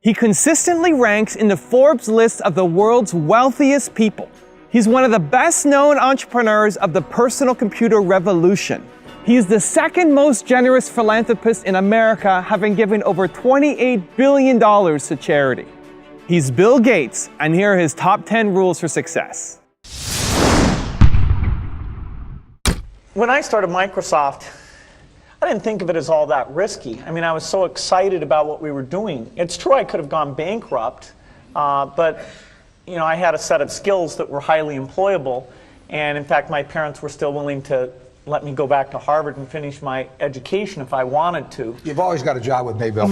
He consistently ranks in the Forbes list of the world's wealthiest people. He's one of the best-known entrepreneurs of the personal computer revolution. He is the second most generous philanthropist in America, having given over $28 billion to charity. He's Bill Gates, and here are his top 10 rules for success. When I started Microsoft, I didn't think of it as all that risky. I mean, I was so excited about what we were doing. It's true I could have gone bankrupt, but I had a set of skills that were highly employable. And in fact, my parents were still willing to let me go back to Harvard and finish my education if I wanted to. You've always got a job with me, Bill.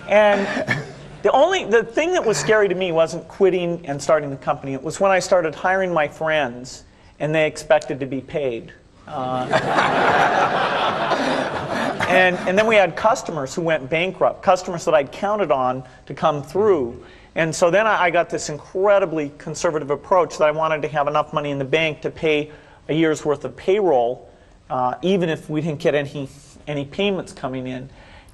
And the thing that was scary to me wasn't quitting and starting the company. It was when I started hiring my friends and they expected to be paid. And then we had customers who went bankrupt, customers that I'd counted on to come through. And so then I got this incredibly conservative approach that I wanted to have enough money in the bank to pay a year's worth of payroll, even if we didn't get any payments coming in.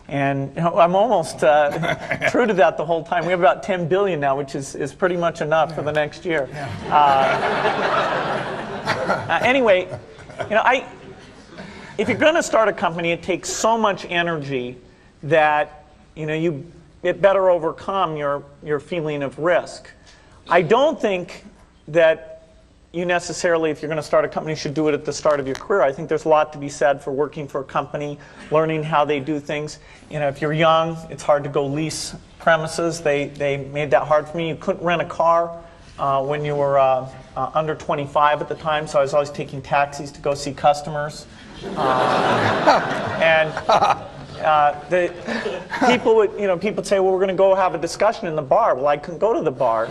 And I'm almost true to that the whole time. We have about 10 billion now, which is pretty much enough for the next year. Anyway, if you're going to start a company, it takes so much energy that it better overcome your feeling of risk. I don't think that you necessarily, if you're going to start a company, should do it at the start of your career. I think there's a lot to be said for working for a company, learning how they do things. If you're young, it's hard to go lease premises. They made that hard for me. You couldn't rent a car when you were under 25 at the time, so I was always taking taxis to go see customers. The people would, people say, well, we're going to go have a discussion in the bar. Well, I couldn't go to the bar.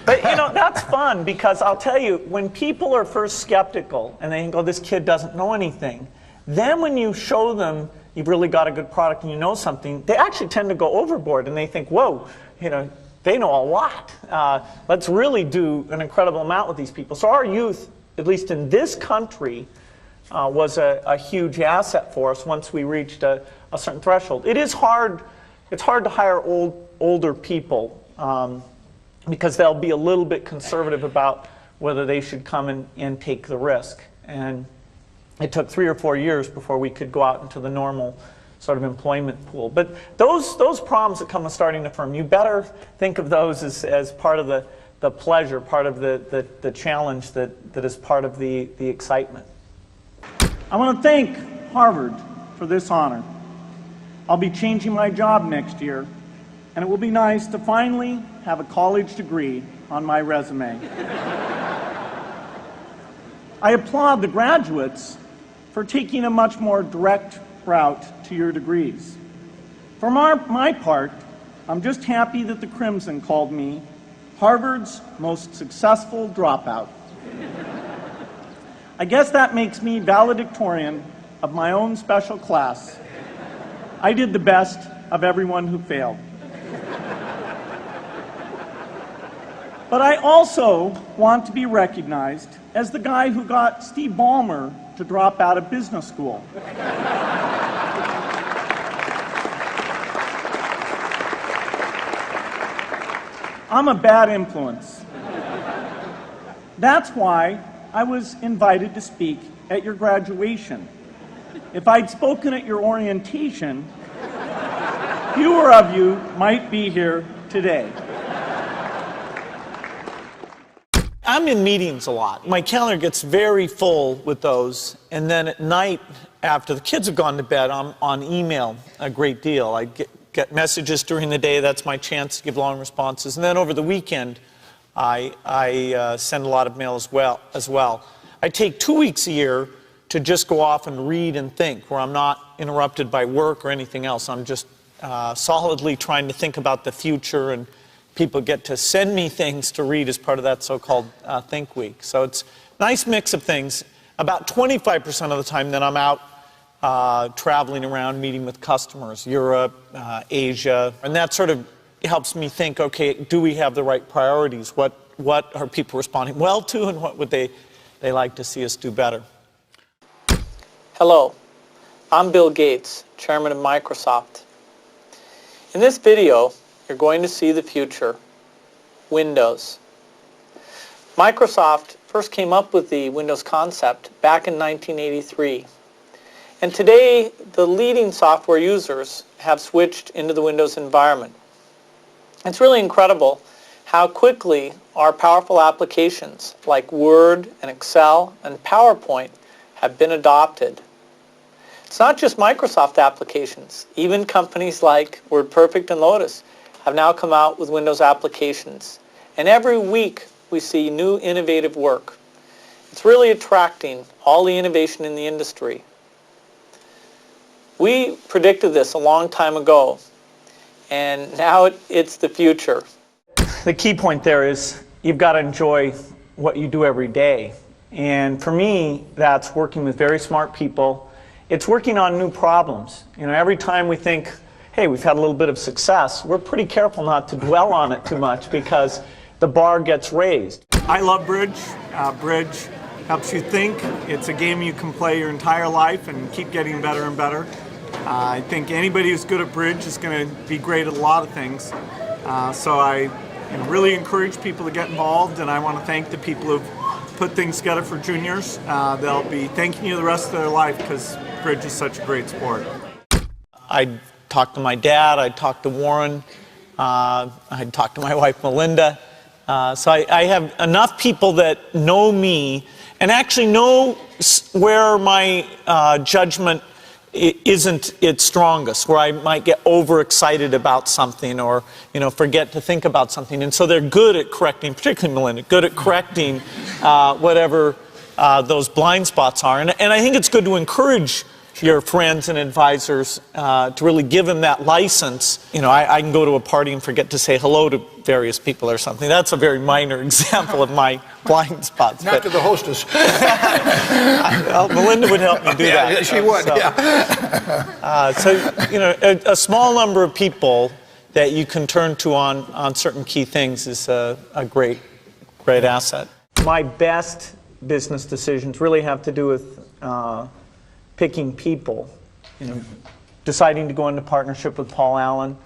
But that's fun, because I'll tell you, when people are first skeptical and they think, oh, this kid doesn't know anything, then when you show them you've really got a good product and you know something, they actually tend to go overboard and they think, whoa, they know a lot. Let's really do an incredible amount with these people. So our youth, at least in this country, was a huge asset for us once we reached a certain threshold. It's hard to hire older people because they'll be a little bit conservative about whether they should come and take the risk. And it took 3 or 4 years before we could go out into the normal sort of employment pool. But those problems that come with starting a firm, you better think of those as part of the pleasure, part of the challenge that is part of the excitement. I want to thank Harvard for this honor. I'll be changing my job next year, and it will be nice to finally have a college degree on my resume. I applaud the graduates for taking a much more direct route to your degrees. For my part, I'm just happy that the Crimson called me Harvard's most successful dropout. I guess that makes me valedictorian of my own special class. I did the best of everyone who failed. But I also want to be recognized as the guy who got Steve Ballmer to drop out of business school. I'm a bad influence. That's why I was invited to speak at your graduation. If I'd spoken at your orientation, fewer of you might be here today. I'm in meetings a lot. My calendar gets very full with those, and then at night, after the kids have gone to bed, I'm on email a great deal. I get messages during the day. That's my chance to give long responses. And then over the weekend, I send a lot of mail as well. I take 2 weeks a year to just go off and read and think, where I'm not interrupted by work or anything else. I'm just solidly trying to think about the future, and people get to send me things to read as part of that so-called Think Week. So it's a nice mix of things. About 25% of the time then I'm out traveling around, meeting with customers, Europe, Asia, and that sort of helps me think, okay, do we have the right priorities? What are people responding well to, and what would they They like to see us do better. Hello, I'm Bill Gates, Chairman of Microsoft. In this video, you're going to see the future, Windows. Microsoft first came up with the Windows concept back in 1983. And today, the leading software users have switched into the Windows environment. It's really incredible how quickly our powerful applications like Word and Excel and PowerPoint have been adopted. It's not just Microsoft applications. Even companies like WordPerfect and Lotus have now come out with Windows applications. And every week we see new innovative work. It's really attracting all the innovation in the industry. We predicted this a long time ago, and now it's the future. The key point there is you've got to enjoy what you do every day. And for me, that's working with very smart people. It's working on new problems. You know, every time we think, hey, we've had a little bit of success, we're pretty careful not to dwell on it too much because the bar gets raised. I love bridge. Bridge helps you think. It's a game you can play your entire life and keep getting better and better. I think anybody who's good at bridge is going to be great at a lot of things. So I really encourage people to get involved, and I want to thank the people who've put things together for juniors. They'll be thanking you the rest of their life because bridge is such a great sport. I talked to my dad, I talked to Warren, I talked to my wife Melinda. So I have enough people that know me and actually know where my judgment isn't its strongest, where I might get overexcited about something or forget to think about something. And so they're good at correcting, particularly Melinda, good at correcting whatever those blind spots are. And I think it's good to encourage your friends and advisors to really give them that license. I can go to a party and forget to say hello to various people or something. That's a very minor example of my blind spots. Not to the hostess. Well, Melinda would help me do that. Yeah, she would, So, a small number of people that you can turn to on certain key things is a great asset. My best business decisions really have to do with picking people. Deciding to go into partnership with Paul Allen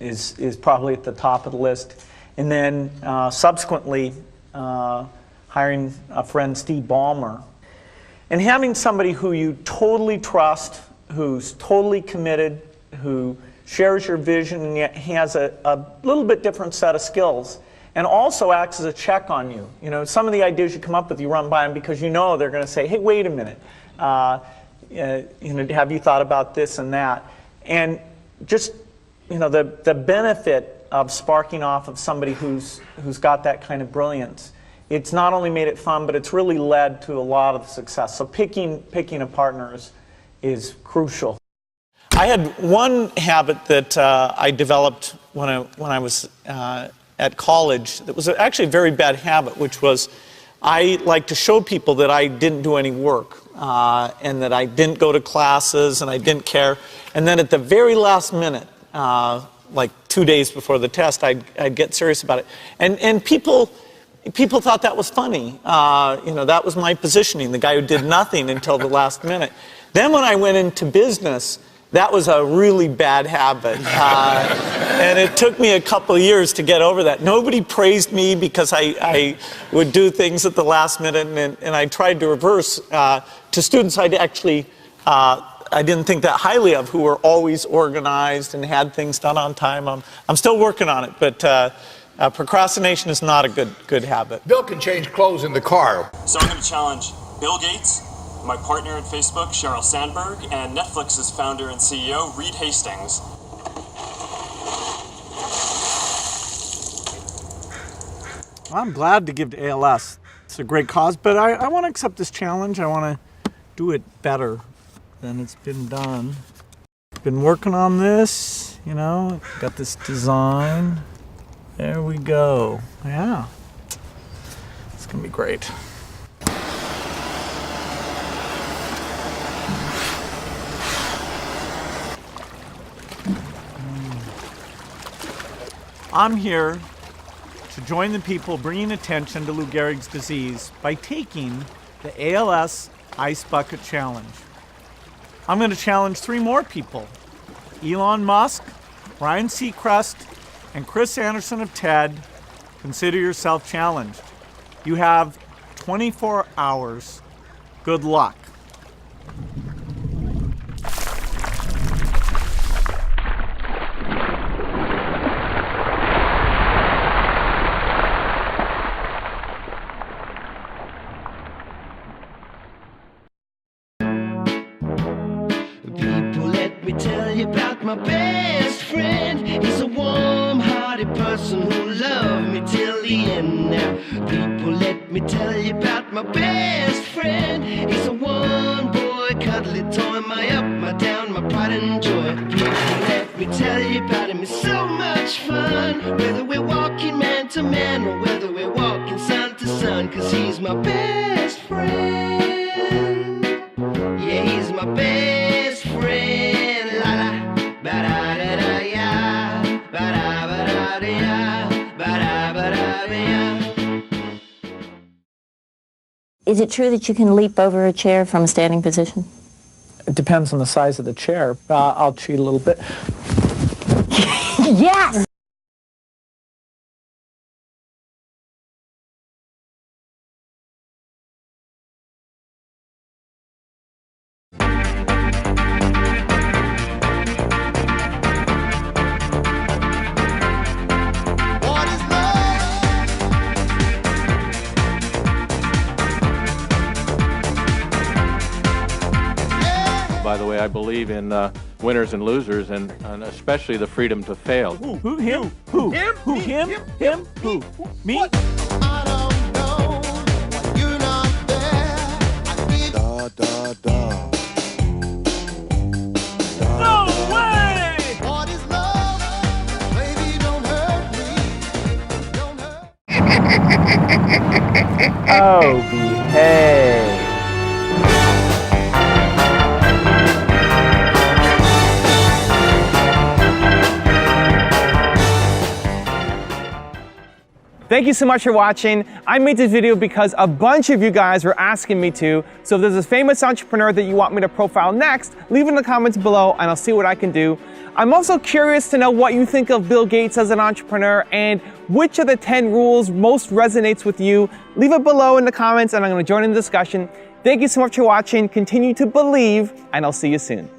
is probably at the top of the list. And then subsequently hiring a friend, Steve Ballmer. And having somebody who you totally trust, who's totally committed, who shares your vision and yet has a little bit different set of skills, and also acts as a check on you. Some of the ideas you come up with, you run by them because they're going to say, hey, wait a minute. Have you thought about this and that? And just, the benefit of sparking off of somebody who's got that kind of brilliance, it's not only made it fun, but it's really led to a lot of success. So picking a partner is crucial. I had one habit that I developed when I was at college that was actually a very bad habit, which was I like to show people that I didn't do any work and that I didn't go to classes and I didn't care. And then at the very last minute, like 2 days before the test, I'd get serious about it. And people thought that was funny. That was my positioning, the guy who did nothing until the last minute. Then when I went into business, that was a really bad habit. And it took me a couple of years to get over that. Nobody praised me because I would do things at the last minute, and I tried to reverse to students I didn't think that highly of, who were always organized and had things done on time. I'm still working on it, but procrastination is not a good habit. Bill can change clothes in the car. So I'm going to challenge Bill Gates, my partner at Facebook, Sheryl Sandberg, and Netflix's founder and CEO, Reed Hastings. I'm glad to give to ALS. It's a great cause, but I want to accept this challenge. I want to do it better than it's been done. Been working on this, got this design. There we go. Yeah. It's going to be great. I'm here to join the people bringing attention to Lou Gehrig's disease by taking the ALS Ice Bucket Challenge. I'm going to challenge 3 more people: Elon Musk, Ryan Seacrest, and Chris Anderson of TED. Consider yourself challenged. You have 24 hours. Good luck. People, let me tell you about my best friend. He's a warm-hearted person who loved me till the end. Now, people, let me tell you about my best friend. He's a one-boy, cuddly toy, my up, my down, my pride and joy. People, let me tell you about him. It's so much fun, whether we're walking man to man or whether we're walking sun to sun, 'cause he's my best friend. Yeah, he's my best friend. La la, ba da da da ya, ba da da ya, ba da da ya. Is it true that you can leap over a chair from a standing position? It depends on the size of the chair. I'll cheat a little bit. Yes! By the way, I believe in winners and losers, and especially the freedom to fail. Who? Him? Who? Him? Who? Him? Him? Who? Me? I don't know why you're not there. I give da da da. No way! What is love? Baby, don't hurt me. Don't hurt. Oh, behave. Thank you so much for watching. I made this video because a bunch of you guys were asking me to. So if there's a famous entrepreneur that you want me to profile next, leave it in the comments below and I'll see what I can do. I'm also curious to know what you think of Bill Gates as an entrepreneur and which of the 10 rules most resonates with you. Leave it below in the comments and I'm going to join in the discussion. Thank you so much for watching. Continue to believe and I'll see you soon.